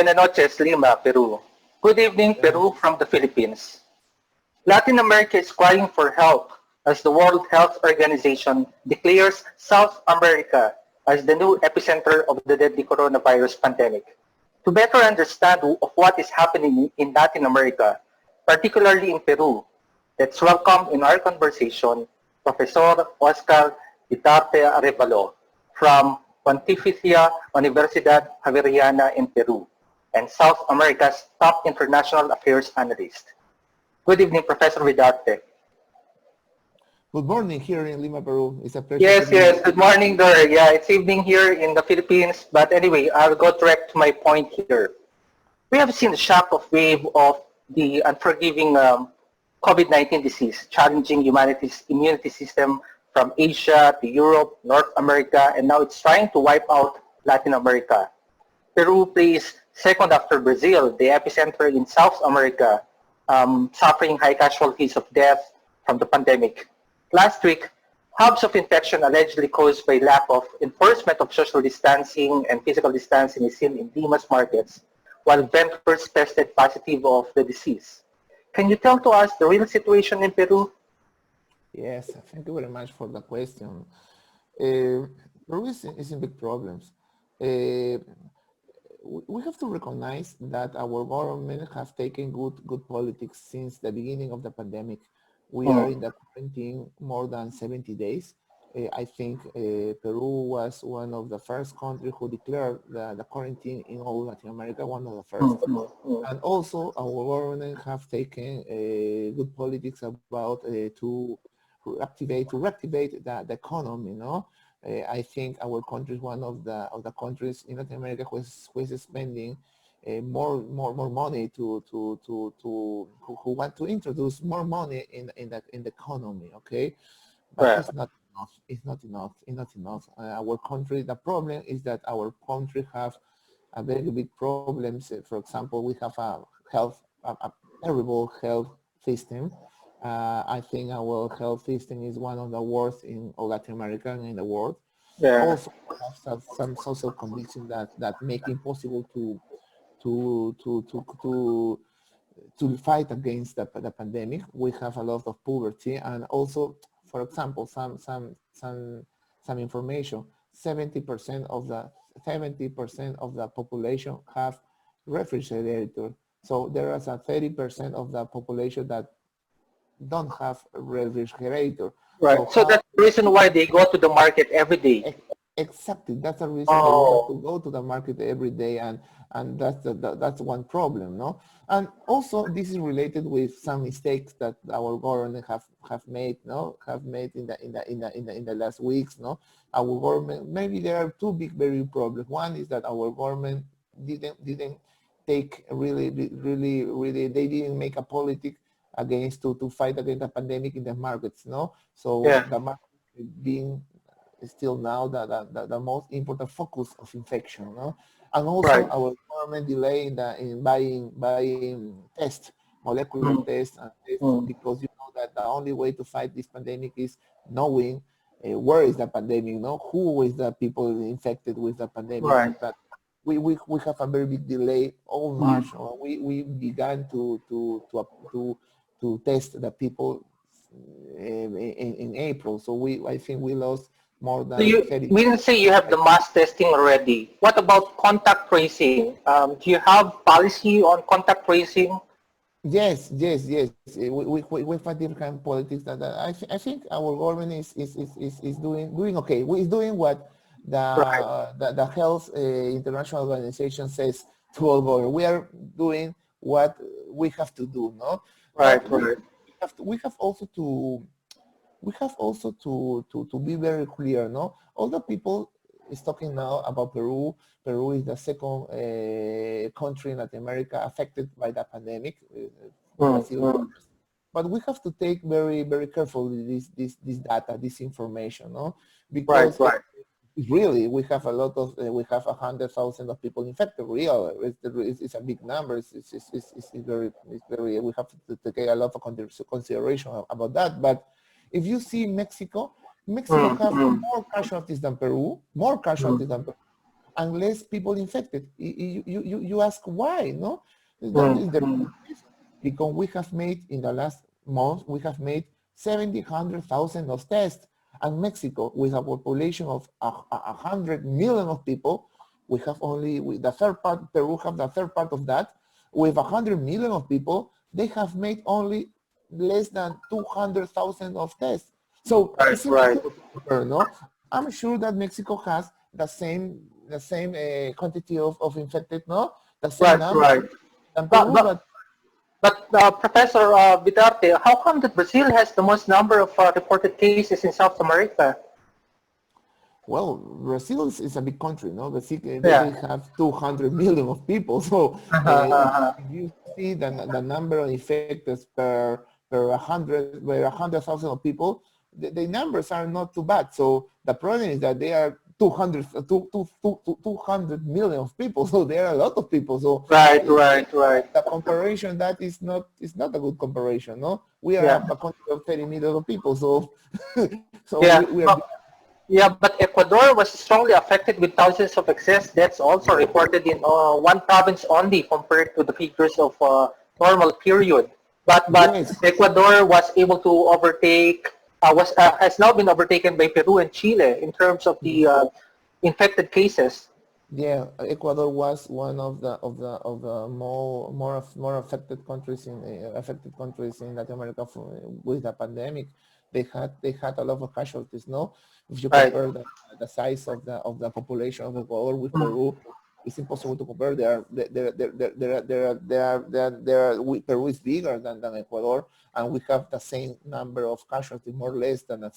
Buenas noches, Lima, Peru. Good evening, Peru from the Philippines. Latin America is crying for help as the World Health Organization declares South America as the new epicenter of the deadly coronavirus pandemic. To better understand of what is happening in Latin America, particularly in Peru, let's welcome in our conversation Professor Oscar Vidarte Arevalo from Pontificia Universidad Javeriana in Peru and South America's top international affairs analyst. Good evening, Professor Vidarte. Good morning here in Lima, Peru. It's a pleasure. Yes. Good morning there. Yeah, it's evening here in the Philippines. But anyway, I'll go direct to my point here. We have seen the shock of wave of the unforgiving COVID-19 disease, challenging humanity's immunity system from Asia to Europe, North America, and now it's trying to wipe out Latin America. Peru plays second after Brazil, the epicenter in South America, suffering high casualties of death from the pandemic. Last week, hubs of infection allegedly caused by lack of enforcement of social distancing and physical distancing is seen in Lima's markets, while vendors tested positive of the disease. Can you tell to us the real situation in Peru? Yes, thank you very much for the question. Peru is in big problems. We have to recognize that our government has taken good politics since the beginning of the pandemic. We are in the quarantine more than 70 days. I think Peru was one of the first countries who declared the quarantine in all Latin America, one of the first. And also our government have taken good politics about to reactivate the economy, I think our country is one of the countries in Latin America who is spending more money who want to introduce more money in the economy, okay? But right. It's not enough. Our country, the problem is that our country have a very big problems. For example, we have a terrible health system. I think our health system is one of the worst in Latin America and in the world. Yeah. Also, we have some social conditions that make it impossible to fight against the pandemic. We have a lot of poverty, and also, for example, some information. 70% of the population have refrigerator. So there is a 30% of the population that don't have a refrigerator. Right. So that's the reason why they go to the market every day. Exactly. That's the reason why we have to go to the market every day, and that's one problem, no? And also this is related with some mistakes that our government have made in the last weeks, no? Our government, maybe there are two very problems. One is that our government didn't take really they didn't make a politic against to fight against the pandemic in the markets, no? So yeah. The market being still now the most important focus of infection, no? And also right. Our government delay in buying molecular tests and tests, because you know that the only way to fight this pandemic is knowing where is the pandemic, no? Who is the people infected with the pandemic. Right. But we have a very big delay. All March, we began to test the people in April. So I think we lost more than. So 30. We didn't say you have the mass testing already. What about contact tracing? Do you have policy on contact tracing? Yes. We have different politics. That I think our government is doing okay. Is doing what the Health International Organization says to all government. We are doing what we have to do, no? Right. We have also to be very clear, no? All the people is talking now about Peru. Peru is the second country in Latin America affected by the pandemic. But we have to take very, very carefully this data, this information, no? Because really we have a lot of we have 100,000 of people infected. It's a big number. It's very we have to take a lot of consideration about that. But if you see Mexico have more casualties than Peru, and less people infected. You ask why, no? That is the Mm-hmm. reason. Because we have made, in the last month, we have made 700,000 of tests. And Mexico, with a population of 100 million of people, we have only, with the third part, Peru have the third part of that. With 100 million of people, they have made only less than 200,000 of tests. So Right, it's right, impossible to compare, no? I'm sure that Mexico has the same quantity of infected, no? The same right, number right. than But Peru, but but but Professor Vidarte, how come that Brazil has the most number of reported cases in South America? well, Brazil is a big country, no? Brazil, they Yeah. have 200 million of people. So if you see the number of infected per 100,000 of people, the numbers are not too bad. So the problem is that they are 200 million of people. So there are a lot of people. So Right, right, right. the comparison, that is not a good comparison, no? We are Yeah, a country of 30 million of people. So so yeah. we are. Yeah, but Ecuador was strongly affected with thousands of excess deaths also reported in one province only compared to the figures of normal period. But Yes, Ecuador was able to overtake was has now been overtaken by Peru and Chile in terms of the yes. infected cases. Yeah, Ecuador was one of the more affected countries in Latin America with the pandemic. They had a lot of casualties. No, if you Right. compare the size of the population of Ecuador with Mm. Peru, it's impossible to compare. Peru is bigger than Ecuador, and we have the same number of casualties, more or less, than the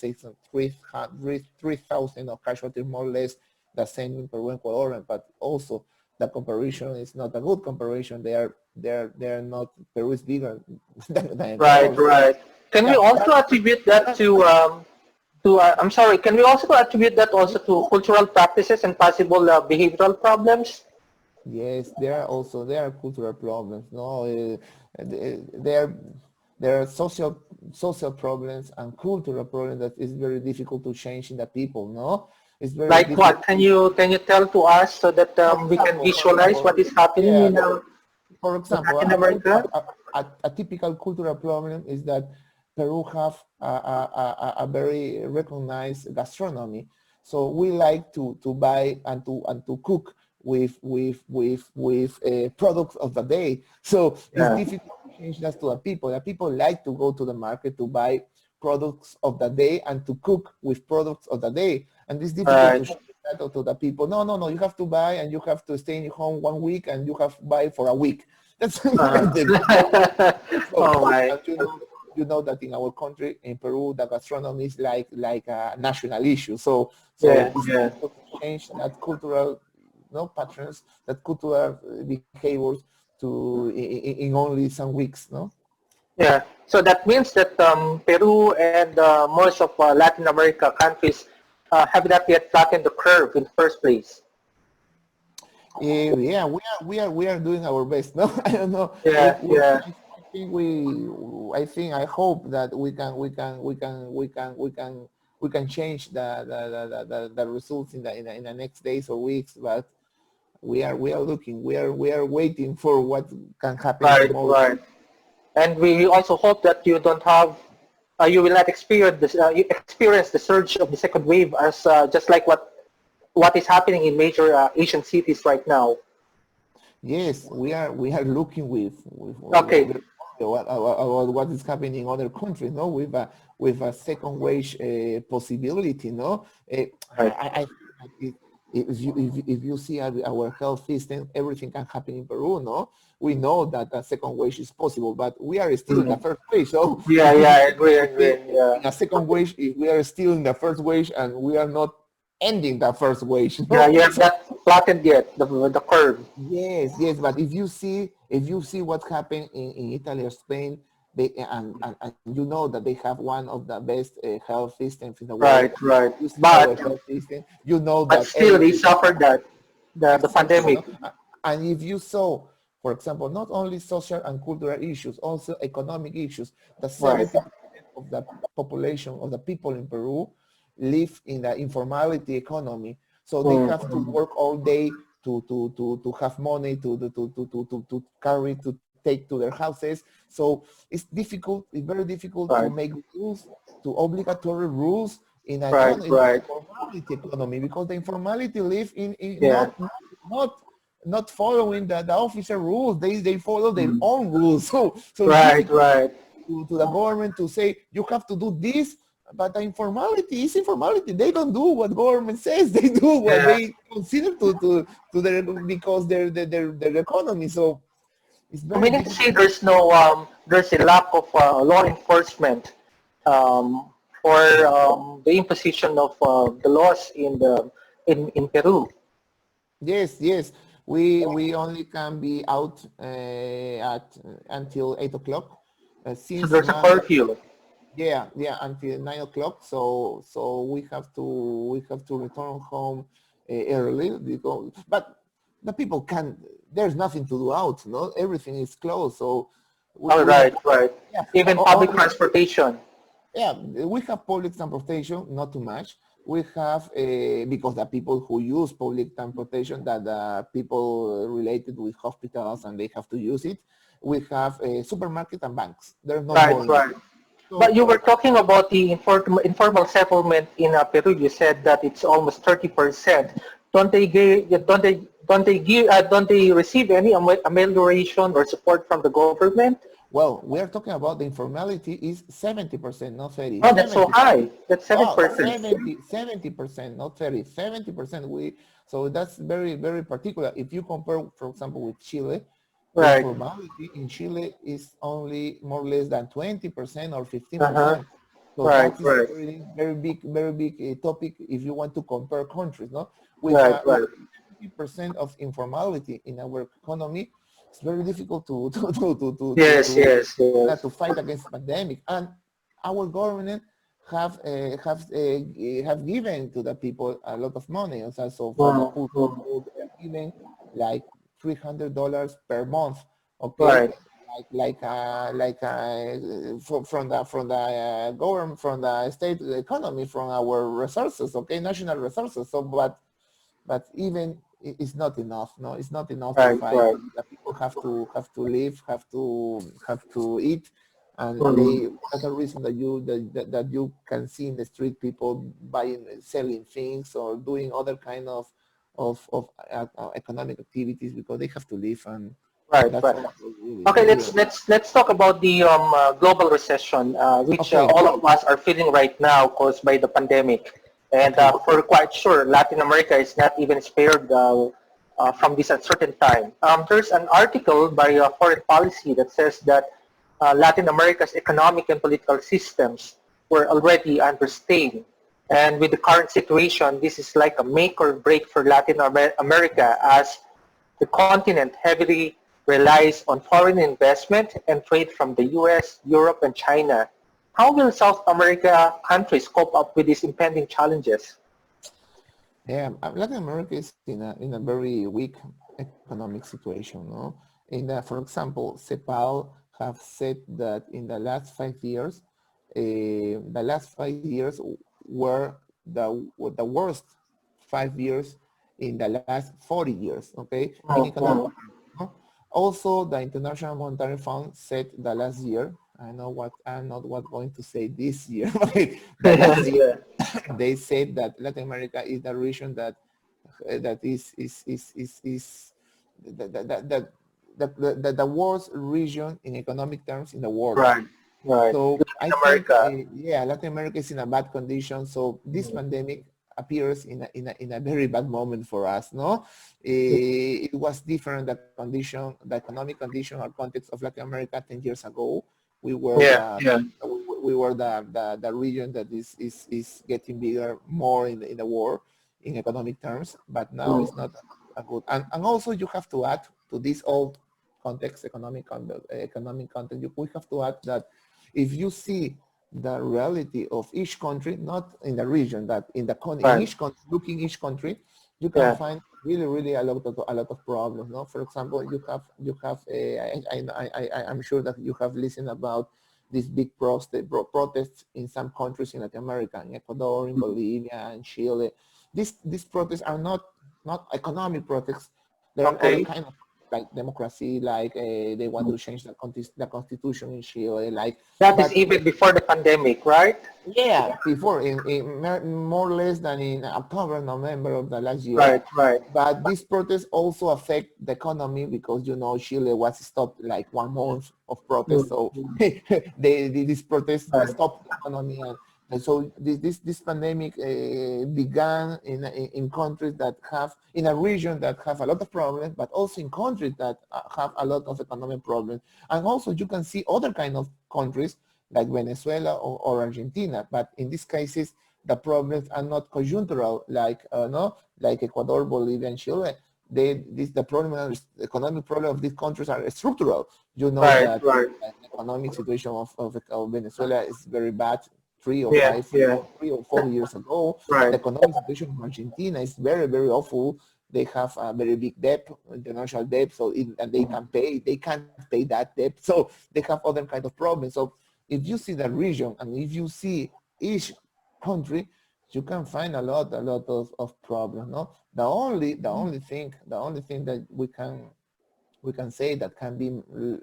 3,000 of casualties, more or less the same in Peru and Ecuador, but also the comparison is not a good comparison. They are not. Peru is bigger than Right, Ecuador. So right. Can we yeah, also attribute that to I'm sorry, can we also attribute that also to cultural practices and possible behavioral problems? yes, there are cultural problems. No, there there are social problems and cultural problems that is very difficult to change in the people. No, it's very Like difficult. what? Can you tell to us so that we can For visualize example, what is happening yeah. in For example, Latin America? a typical cultural problem is that Peru have a very recognized gastronomy. So we like to buy and to cook with products of the day. So it's Yeah. difficult to change that to the people. The people like to go to the market to buy products of the day and to cook with products of the day. And it's difficult Right. to change that to the people. No, no, no. You have to buy and you have to stay in home 1 week and you have to buy for a week. That's the so, Oh my. and you know that in our country, in Peru, the gastronomy is like a national issue. So Yeah, it's yeah. difficult to change that cultural, patterns, that cultural behaviors in only some weeks. No. Yeah. So that means that Peru and most of Latin America countries have not yet flattened the curve in the first place. Yeah, we are doing our best. No, I don't know if Yeah, yeah. I hope that we can change the results in the next days or weeks. But we are looking. We are waiting for what can happen Right, tomorrow. right. And we also hope that you will not experience the surge of the second wave as just like what is happening in major Asian cities right now. Yes, we are looking with Okay. about what is happening in other countries, no, with a second wave possibility, no. Right. I think that if you see our health system, everything can happen in Peru, no. We know that a second wave is possible, but we are still in the Mhm. first wave. So Yeah, it's yeah, I difficult agree, I to agree. think Yeah. in a second wave if we are still in the first wave and we are not ending the first wave, Yeah, no. you have So not flattened yet the curve. yes, yes, but if you see what happened in Italy or Spain, and you know that they have one of the best health systems in the world. Right, right. You see our But health system, you know but that still they everything suffered that the exactly, pandemic. no? And if you saw, for example, not only social and cultural issues, also economic issues, the Right. 70% of the population of the people in Peru live in the informality economy. So they have to work all day to have money to carry, to take to their houses. So it's difficult, it's very difficult to Right. make rules, to obligatory rules in an Right. in Right. informality economy, because the informality live in Yeah. not following the official rules. They follow their own rules. So it's Right. difficult Right. to the government to say you have to do this, but the informality is informality. They don't do what government says. They do what Yeah. they consider to their, because their economy. So it's So very meaning to say difficult. there's a lack of law enforcement um, for the imposition of the laws in Peru. Yes, yes. We only can be out at until 8 o'clock. So Since there's a now, curfew. yeah, yeah, until 9 o'clock. So we have to return home early, because but the people can. There's nothing to do out. No, everything is closed. So Oh, we have, right, right. yeah, Even public only, transportation. yeah, we have public transportation, not too much. We have, because the people who use public transportation, that the people related with hospitals and they have to use it. We have a supermarket and banks. There's no Right, more in the, right. But so you were talking about the informal settlement in Peru. You said that it's almost 30%. Don't they receive any amelioration or support from the government? well, we are talking about the informality is 70%, not 30, Oh, that's so 70. high. That's Oh, 7%. 70%, not 30, 70%. So that's very, very particular. If you compare, for example, with Chile, the Right. informality in Chile is only more or less than 20% or Uh-huh. 15%. So Right, that is right, very big topic if you want to compare countries, no? right, With right. 70% of informality in our economy, it's very difficult Yes, yes, yes. to fight against pandemic. And our government have given to the people a lot of money. So for the poor Mm. people, they are giving like $300 per month. Okay, Right. from the government, from the state economy, from our resources. Okay, national resources. So but even it's not enough. No, it's not enough to Right, fight. right. The people have to live, have to eat, and Mm. that's the reason that that you can see in the street people buying, selling things, or doing other kind of economic activities, because they have to live, and Right, that's right. also really Okay, really let's talk about the global recession, which okay. all of us are feeling right now, caused by the pandemic. And Okay. for quite sure, Latin America is not even spared from this uncertain time. There's an article by Foreign Policy that says that Latin America's economic and political systems were already under strain. And with the current situation, this is like a make or break for Latin America, as the continent heavily relies on foreign investment and trade from the US, Europe, and China. How will South America countries cope up with these impending challenges? Yeah, Latin America is in a very weak economic situation. No, for example, CEPAL have said that in the last 5 years, were the worst 5 years in the last 40 years. Okay, in economic Mhm. terms. No? Also, the International Monetary Fund said the last year. I know what I'm not what going to say this year, but the last year Yeah. they said that Latin America is the region that is the worst region in economic terms in the world. Right, right. So I Latin think, America. yeah, Latin America is in a bad condition. So this pandemic appears in a very bad moment for us. No, it was different, the condition, the economic condition or context of Latin America 10 years ago. We were Yeah, the yeah. we were the region that is getting bigger more in the world in economic terms, but now Mm. it's not a good. And also you have to add to this old context, economic context. We have to add that if you see the reality of each country, not in the region, that in Right. each country, looking each country, you can Yeah. find really a lot of problems. No, for example, you have I'm sure that you have listened about these big protests in some countries in Latin America, in Ecuador, in Bolivia, and Chile. these protests are not economic protests. There are other Okay. kind of like democracy, like they want to change the constitution in Chile, like That is but even before the pandemic, right? yeah, before more or less than in October, November of the last year. Right, right. But these protests also affect the economy because Chile was stopped like 1 month of protests, so Mm. these protests Right, stopped the economy, and so this pandemic began in countries that have in a region that have a lot of problems, but also in countries that have a lot of economic problems, and also you can see other kind of countries like Venezuela or Argentina. But in these cases, the problems are not conjunctural like no, like Ecuador, Bolivia, and Chile. The economic problem of these countries are structural. You know right, that right. the economic situation of Venezuela is very bad. Yeah, yeah. 3 or 4 years ago, Right. the economic situation of Argentina is very, very awful. They have a very big debt, international debt, and they can't pay that debt. So they have other kind of problems. So if you see the region and if you see each country, you can find a lot of problems. No, the only thing that we can say that can be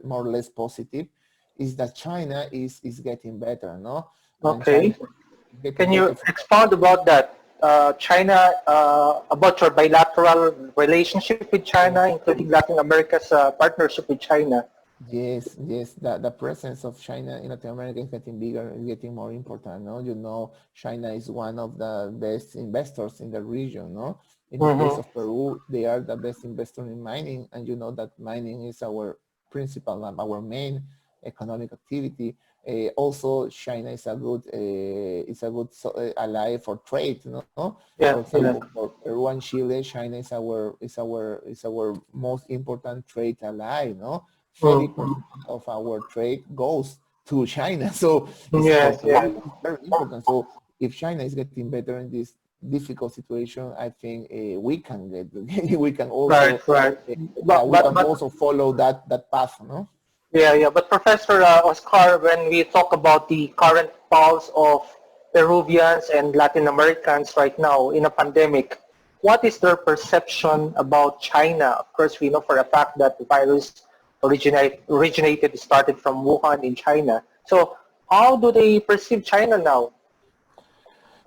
more or less positive is that China is getting better. No, and China Okay. is getting Can better you for expound about that? China, about your bilateral relationship with China, including Latin America's partnership with China. Yes, yes, the presence of China in Latin America is getting bigger and getting more important, no? China is one of the best investors in the region, no? In the case Mm-hmm. of Peru, they are the best investor in mining, and you know that mining is our principal, our main economic activity. Also, China is a good ally for trade, no? For Yeah, example, yeah. for Peru and Chile, China is our most important trade ally, no? 30% Mm. of our trade goes to China. So it's for Yes, Peru, yeah. it's very important. So if China is getting better in this difficult situation, I think we can we can Right, also right. yeah, But, we but, can but also follow that path, no? Yeah, yeah. But Professor Oscar, when we talk about the current pulse of Peruvians and Latin Americans right now in a pandemic, what is their perception about China? Of course, we know for a fact that the virus started from Wuhan in China. So how do they perceive China now?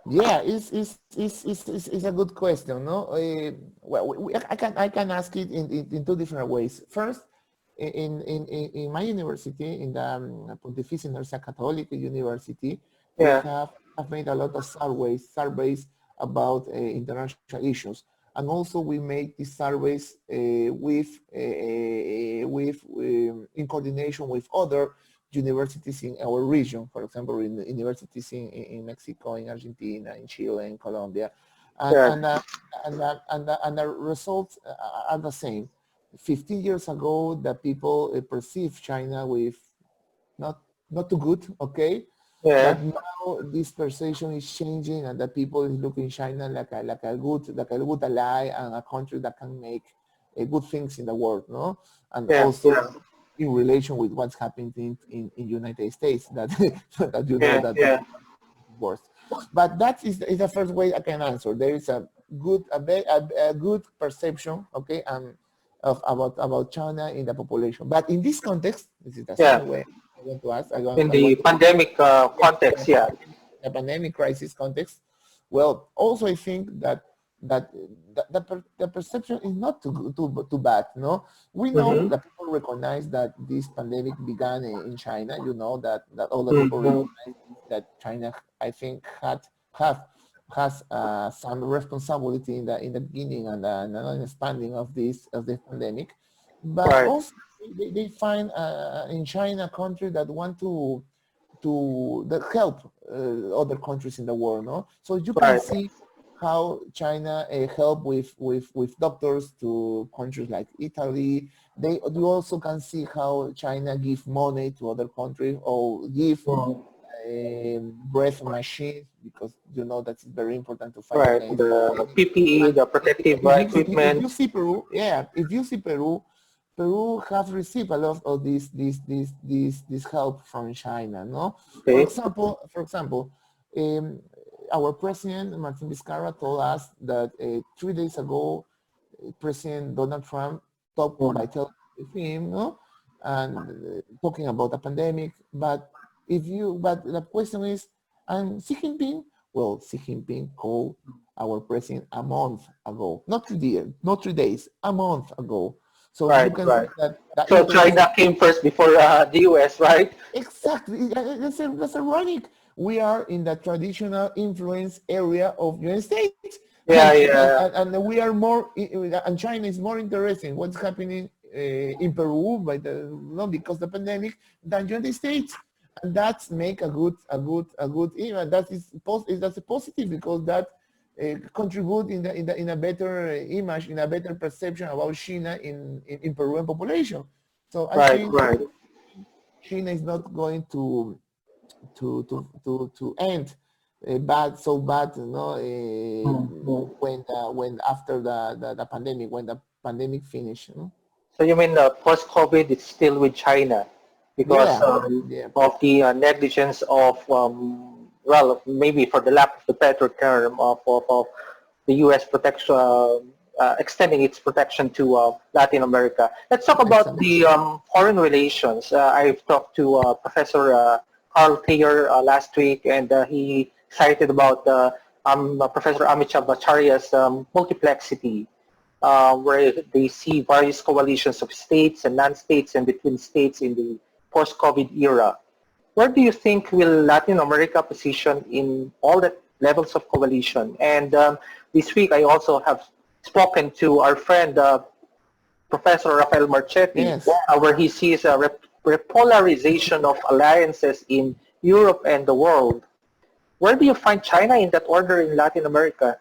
Yeah, it's a good question, no? Well, I can ask it in two different ways. First, in my university, in the Pontificia Universidad Catolica University, we Yeah, have made a lot of surveys about international issues, and also we make these surveys in coordination with other universities in our region, for example, in the universities in Mexico, in Argentina, in Chile, in Colombia, and yeah, the results are the same. 15 years ago, the people perceived China with not not too good, okay, yeah, but now this perception is changing, and the people is looking China like a good ally and a country that can make good things in the world, no, and yeah, also yeah, in relation with what's happening in United States that that yeah, that yeah. worse. But that is the first way I can answer. There is a good perception, okay, and about China in the population. But in this context, this is the Yeah. second way I want to ask. In I the want to pandemic yeah, context, yeah. the pandemic crisis context. Well, also I think that the perception is not too bad. No, we know Mm-hmm. that people recognize that this pandemic began in China. You know that all the people Mm-hmm. recognize that China, I think, have has some responsibility in the beginning and expanding of this pandemic, but Right. also they find in China a country that want to help other countries in the world, no? So you can Right. see how China help with doctors to countries like Italy. You also can see how China give money to other countries or give Mm. breath machines because that's very important to fight Right. against the The pandemic. PPE, And the protective if you equipment. see Peru, yeah, if you see Peru have received a lot of this help from China, no? For Okay. example, um, our president, Martin Vizcarra, told us that 3 days ago, President Donald Trump talked by telephone with him, no? And talking about the pandemic. But the question is, and Xi Jinping, well, Xi Jinping called our president a month ago, not 2 years, not 3 days, a month ago. So you Right, can see right. that the So interest. China came first before the US, right? Exactly. That's ironic. We are in the traditional influence area of United States, Yeah, yeah. and we are more, and China is more interested in what's happening in Peru not because the pandemic than United States, and that's make a good image. That's a positive because that contribute in a better image, in a better perception about China in Peruvian population. So I Right, think right. China is not going to end so bad, you know, Mm. when after the pandemic, when the pandemic finished, you know? So you mean post-COVID, it's still with China because Yeah, yeah, of the negligence of, well, maybe for the lack of the better term of the U.S. protection, extending its protection to Latin America. Let's talk about exactly. the foreign relations. I've talked to Professor Carl Thayer last week, and he cited about Professor Amitabh Bhattacharya's multiplexity, where they see various coalitions of states and non-states and between states in the post-COVID era. Where do you think will Latin America position in all the levels of coalition? And this week I also have spoken to our friend Professor Rafael Marchetti, Yes. where he sees a repolarization of alliances in Europe and the world. Where do you find China in that order in Latin America?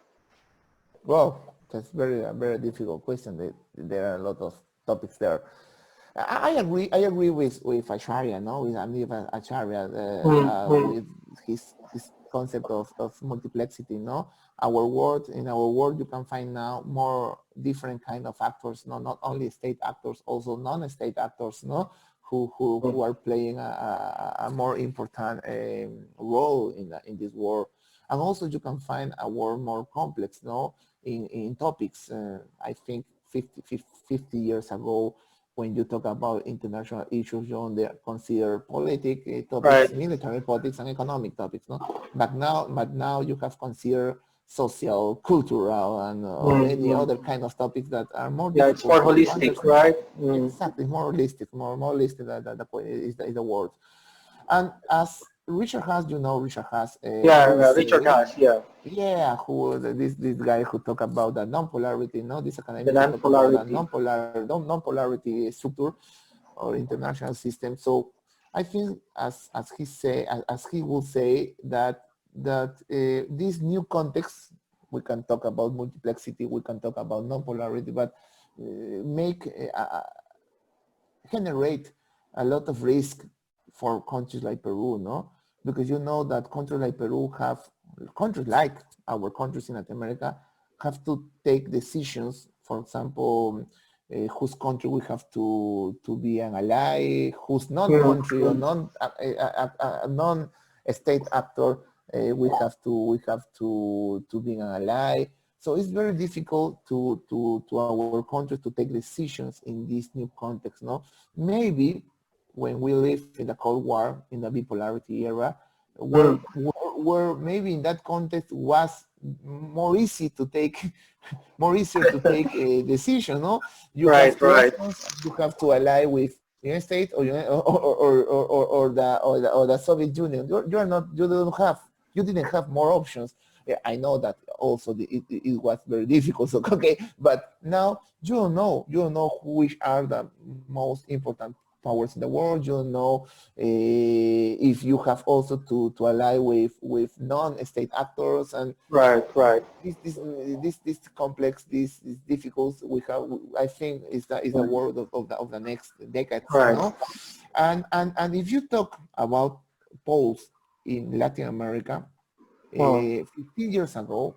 Well, that's a very difficult question. There are a lot of topics there. I agree with Acharya, no, with Amiv Acharya, Mm-hmm. with his concept of multiplexity, no. In our world, you can find now more different kind of actors, no, not only state actors, also non-state actors, no, who are playing a more important role in this world. And also you can find a world more complex, no, in topics. I think 50 years ago, when you talk about international issues, you only consider political topics, Right. military politics, and economic topics, no? But now you have considered social, cultural, and many Mm-hmm. other kind of topics that are more Yeah, it's difficult more to holistic, understand. right? Mm. Exactly, more holistic, more holistic. Is the word. And as Richard Haas, Richard Haas, Yeah, who Richard say, Haas, yeah, yeah, this guy who talk about the non-polarity, no, this the academic who talk about the non-polarity. non-polarity structure or international system. So I think, as he will say, that this new context, we can talk about multiplexity, we can talk about non-polarity, but make generate a lot of risk for countries like Peru, no? Because you know that countries like our countries in Latin America have to take decisions. For example, whose country we have to be an ally, whose non-country or Mm. non-state actor we have to be an ally. So it's very difficult to our countries to take decisions in this new context, no? Maybe when we live in the Cold War, in the bipolarity era, Mm. where maybe in that context was more easy to take, more easier to take a decision, no? You have Right, two right, options. You have to ally with United States or the Soviet Union. You didn't have more options. Yeah, I know that also it was very difficult. So okay, but now you don't know which are the most important powers in the world. You don't know if you have also to ally with non-state actors, and right, right. this complex, this difficult. I think is the Mm. world of the next decades, Right. no? And if you talk about polls in Latin America, Mm. 15 years ago,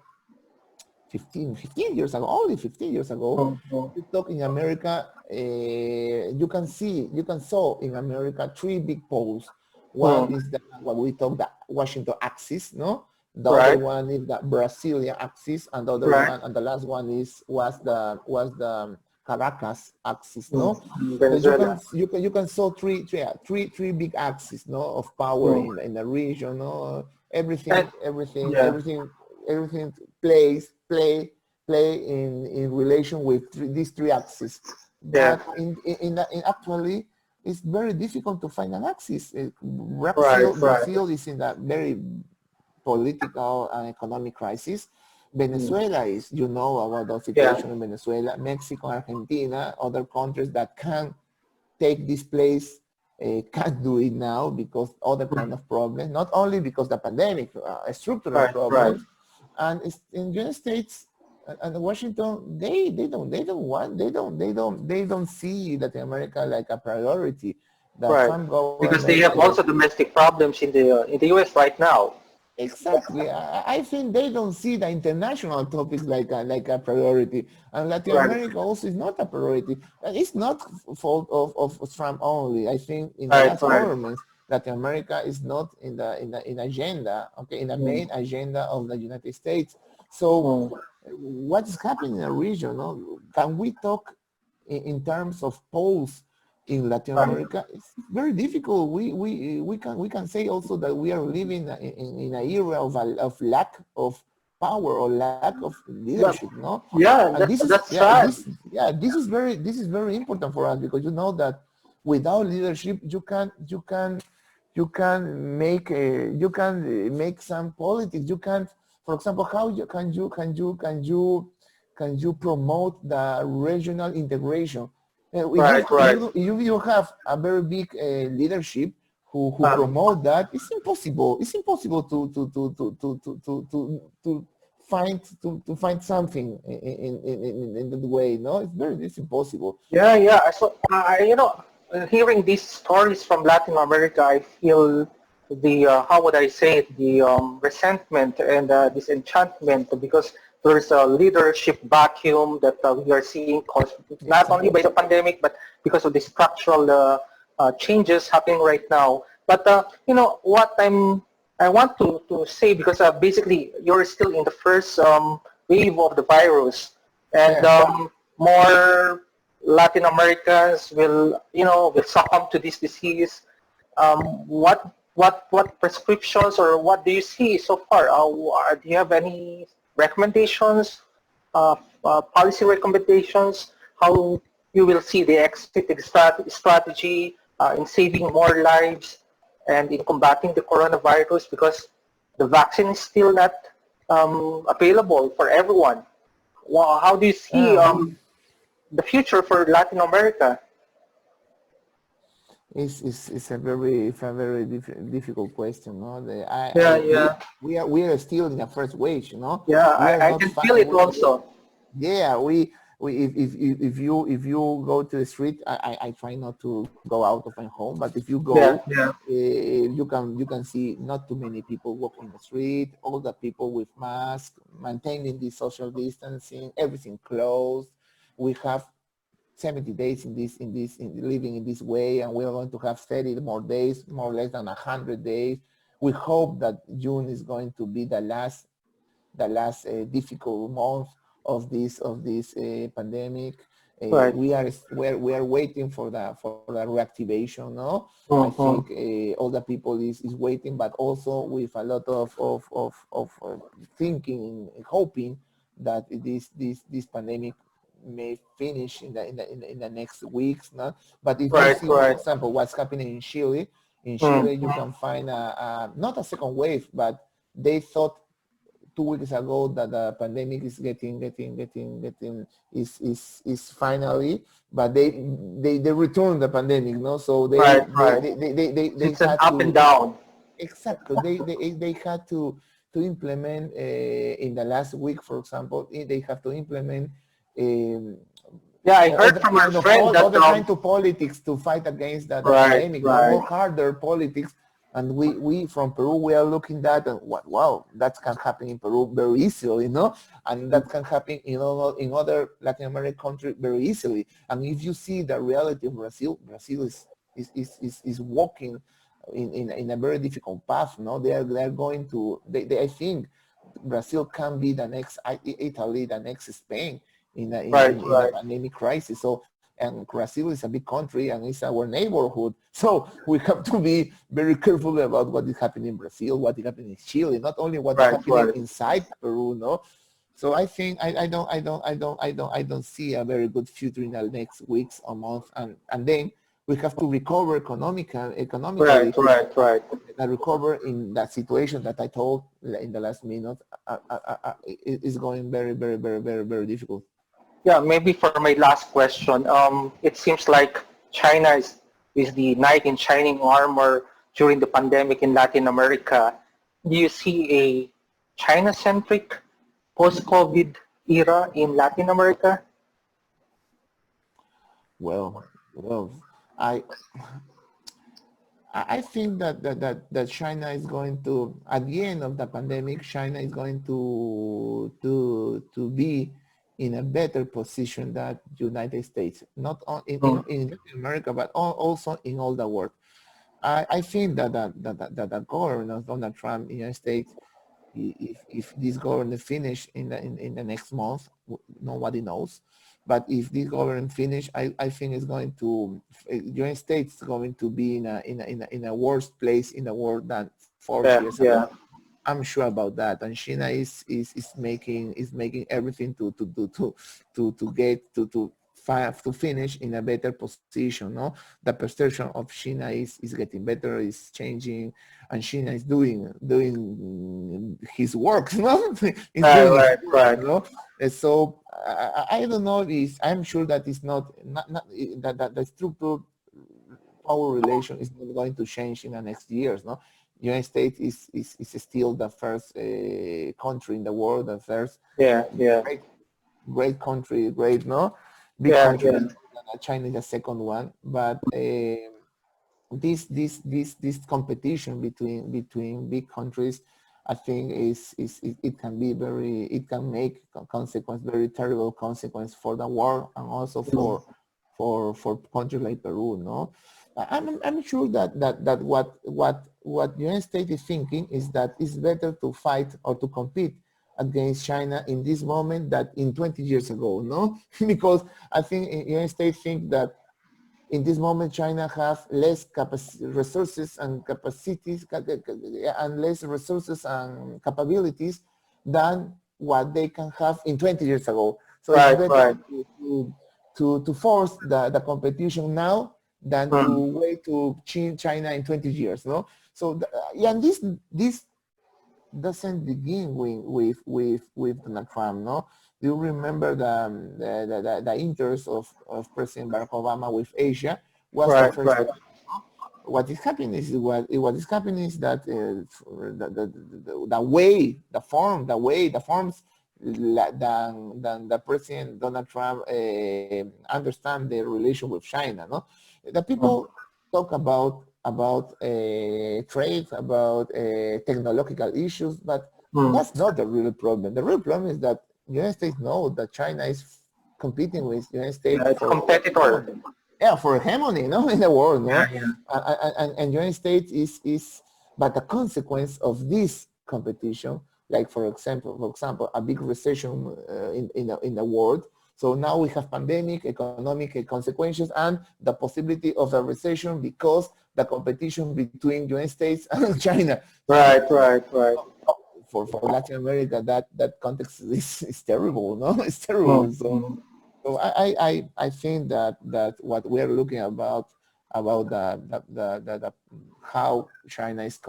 15 years ago, only 15 years ago, Mm. Mm. you talk in America, you can saw in America three big poles. One Mm. is what we talk the Washington axis, no? The other one is the Brazilian axis, and the other Right. one, and the last one was the Caracas axis, no? So Venezuela. you can saw three big axes, no, of power in the region, no? And, yeah. Everything play in relation with these three axes. Yeah. But in actually, it's very difficult to find an axis. Right. Right. Brazil is in a very political and economic crisis. Venezuela is, you know about the Yeah. situation in Venezuela. Mexico, Argentina, other countries that can take this place can't do it now because other kind of problems, not only because the pandemic, structural Right. Right. problems. And it's in United States and Washington, they don't see Latin America like a priority. The Right. Trump Because they government, have also domestic problems in the U.S. right now. exactly. I think they don't see the international topics like a priority, and Latin Right. America also is not a priority. And it's not fault of Trump only. I think in the Right. last Right. governments, Latin America is not in agenda. Okay, in the Mm. main agenda of the United States. So, Mm. what is happening in the region? No? Can we talk in terms of polls in Latin Right. America? It's very difficult. We can say also that we are living in an era of lack of power or lack of leadership, But, no? yeah, And this is that's sad. this is very important for us because you know that without leadership you can make some politics. You can, for example, how can you promote the regional integration? Right. Right. If you have a very big leadership who Um, promote that, it's impossible. It's impossible to find something in that way. No, it's impossible. yeah. Yeah. So, hearing these stories from Latin America, I feel the how would I say it, the resentment and disenchantment because there's a leadership vacuum that we are seeing caused not only by Exactly. the pandemic but because of the structural changes happening right now. But what I want to say because basically you're still in the first wave of the virus, and Yeah. more Latin Americans will succumb to this disease. What prescriptions or what do you see so far? Do you have any recommendations, policy recommendations, how you will see the exiting strategy in saving more lives and in combating the coronavirus because the vaccine is still not available for everyone. Well, how do you see Um, the future for Latin America? it's a very difficult question. No, Yeah, yeah, we are still in the first wave. You know, yeah. we are I not can feel it also. yeah, we if you go to the street, I try not to go out of my home, but if you go, Yeah, yeah. you can see not too many people walking in the street, all the people with masks, maintaining the social distancing, everything closed. We have 70 days in living in this way, and we're going to have 30 more days, more or less than 100 days. We hope that June is going to be the last difficult month of this pandemic. Right. We are waiting for the reactivation. No, I think Mm-hmm. all the people is waiting, but also with a lot of thinking and hoping that this pandemic may finish in the next weeks. No, but if you Right, see, for right. example, what's happening in Chile, you Mm-hmm. can find not a second wave, but they thought 2 weeks ago that the pandemic is getting is finally, but they returned the pandemic, no? So Right, right. they It's an had up and to down. exactly they had to implement in the last week, for example, they have to implement um, Yeah, I heard from our friend that other kind of politics to fight against the right, pandemic, no right. more harder politics. And we from Peru, we are looking at and what, wow, that can happen in Peru very easily, and that can happen in other Latin American countries very easily. And if you see the reality of Brazil is walking in a very difficult path. No, they are going to. I think Brazil can be the next Italy, the next Spain in a pandemic crisis. So, and Brazil is a big country and it's our neighborhood. So we have to be very careful about what is happening in Brazil, what is happening in Chile, not only what is happening inside Peru, no. So I think I don't see a very good future in the next weeks or months, and then we have to recover economically. And recover in that situation that I told in the last minute is going very difficult. Yeah, maybe for my last question, it seems like China is the knight in shining armor during the pandemic in Latin America. Do you see a China-centric post-COVID era in Latin America? Well, I I think that China is going to, at the end of the pandemic, China is going to be in a better position than United States, not in Latin America, but also in all the world. I think that the government of Donald Trump in the United States, if this government finish in the next month, nobody knows. But if this government finish, I think it's going to, United States is going to be in a worse place in the world than 4 years ago. I'm sure about that. And China is making everything to finish in a better position. No, the perception of China is getting better, is changing, and China is doing his work. No, Right. No? And so I don't know. I'm sure that it's not that the structure power relation is not going to change in the next years. No, United States is still the first country in the world, the first great country, great big country. China is the second one, but this competition between big countries, I think it can be it can make very terrible consequence for the world and also for countries like Peru. No, I'm sure that what United States is thinking is that it's better to fight or to compete against China in this moment than in 20 years ago, no? Because I think United States think that in this moment China has less resources and capacities and less resources and capabilities than what they can have in 20 years ago. So it's better to force the competition now than to wait to change China in 20 years, no? So and this doesn't begin with Donald Trump, no? Do you remember the interest of President Barack Obama with Asia was the first time? What is happening is that the forms than the President Donald Trump understand the relation with China, no? The people talk about trade, about technological issues, but that's not the real problem. The real problem is that United States know that China is competing with United States for competitor. For hegemony, no, in the world, no. And United States is, but the consequence of this competition, like for example, a big recession in the world. So now we have pandemic, economic consequences, and the possibility of a recession because the competition between United States and China. Right. For Latin America, that context is terrible, no? It's terrible. So I think that what we're looking about the how China is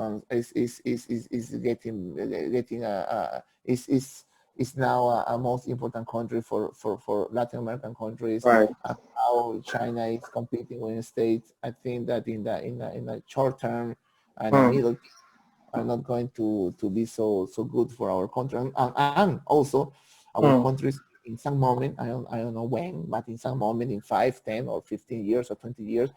now a most important country for Latin American countries. How China is competing with the States. I think that in the short term and the middle term are not going to be so good for our country and also our countries in some moment. I don't know when, but in some moment in 5, 10, or 15 years or 20 years,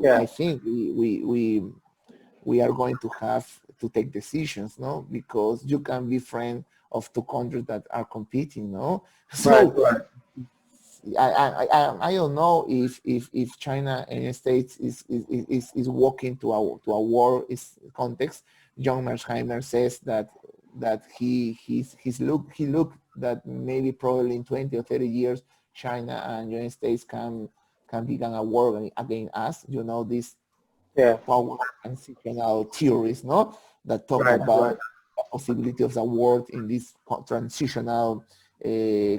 I think we are going to have to take decisions, no? Because you can be friend of two countries that are competing, no? So I don't know if China and the States is walking to a war is context. John Mersheimer says that he looked that maybe probably in 20 or 30 years China and United States can begin a war against us. You know, this power transitional theories, no, that talk about the possibility of the world in this transitional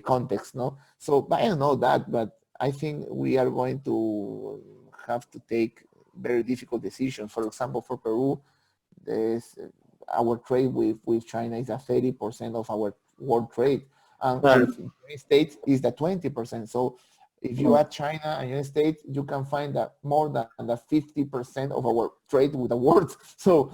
context, no. So, but I don't know that, but I think we are going to have to take very difficult decisions. For example, for Peru, there's, our trade with China is a 30% of our world trade, and with the United States is the 20%. So if you add China and United States, you can find that more than the 50% of our trade with the world. So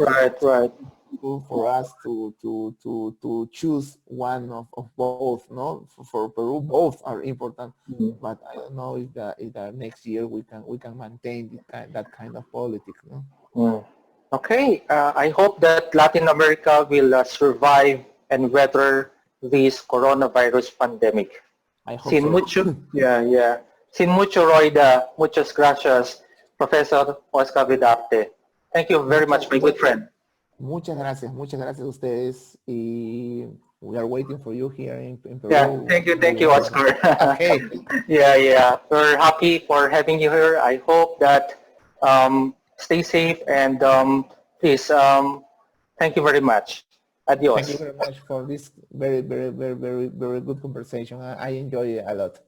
for us to choose one of both, no? For Peru, both are important, but I don't know if the next year we can maintain that kind of politics, no? Okay, I hope that Latin America will survive and weather this coronavirus pandemic. I hope Sin so. mucho, yeah. Sin mucho, Roida. Muchas gracias, Professor Oscar Vidarte. Thank you very much, my good friend. Muchas gracias a ustedes, y we are waiting for you here in Peru. Yeah, thank you, Oscar. Okay. Yeah. We're happy for having you here. I hope that stay safe and please, thank you very much. Adios. Thank you very much for this very good conversation. I enjoy it a lot.